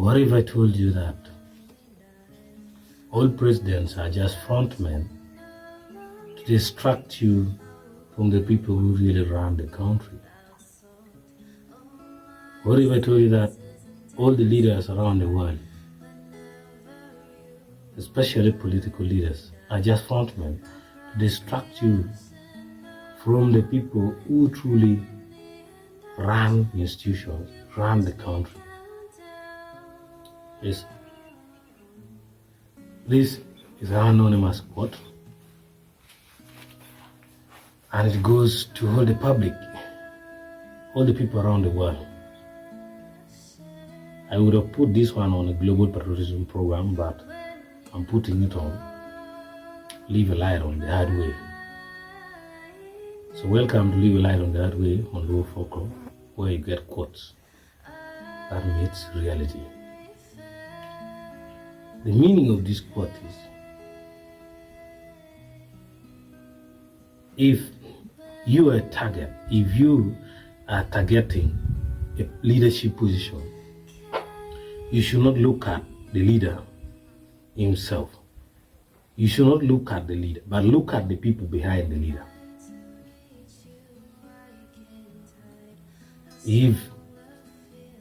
What if I told you that all presidents are just frontmen to distract you from the people who really run the country? What if I told you that all the leaders around the world, especially political leaders, are just frontmen to distract you from the people who truly run institutions, run the country? Yes. This is an anonymous quote, and it goes to all the public, all the people around the world. I would have put this one on a global patriotism program, but I'm putting it on Leave a Light on the Hard Way. So welcome to Leave a Light on the Hard Way on Low Folklore, where you get quotes that meets reality. The meaning of this quote is, if you are a target, if you are targeting a leadership position, you should not look at the leader himself. You should not look at the leader, but look at the people behind the leader. If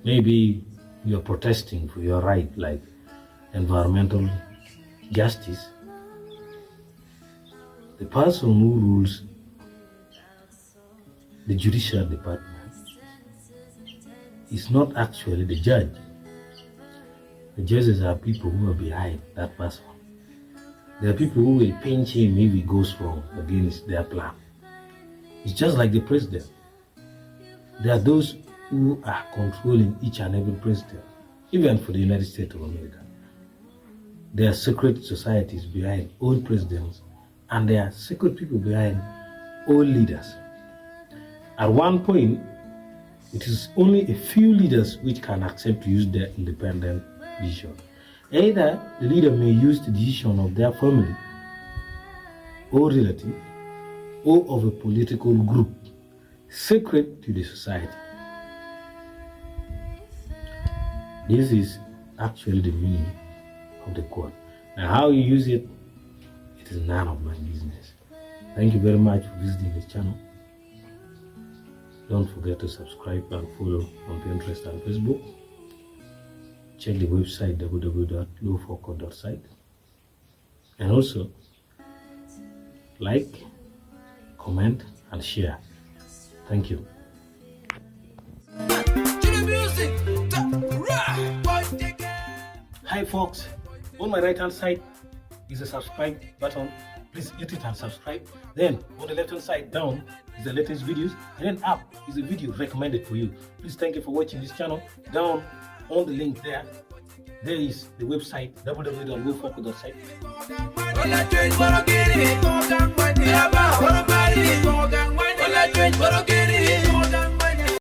maybe you're protesting for your right, like environmental justice, the person who rules the judicial department is not actually the judge. The judges are people who are behind that person. There are people who will pinch him if he goes wrong against their plan. It's just like the president. There are those who are controlling each and every president, even for the United States of America. There are secret societies behind all presidents, and there are secret people behind all leaders. At one point, it is only a few leaders which can accept to use their independent decision. Either the leader may use the decision of their family or relative or of a political group secret to the society. This is actually the meaning of the quote. Now, how you use it, it is none of my business. Thank you very much for visiting this channel. Don't forget to subscribe and follow on Pinterest and Facebook. Check the website www.lohfolklore.site, and also like, comment, and share. Thank you. Hi folks, on my right hand side is a subscribe button. Please hit it and subscribe. Then on the left hand side down is the latest videos, and then up is a video recommended for you. Please thank you for watching this channel. Down on the link there is the website www.lohfolklore.site.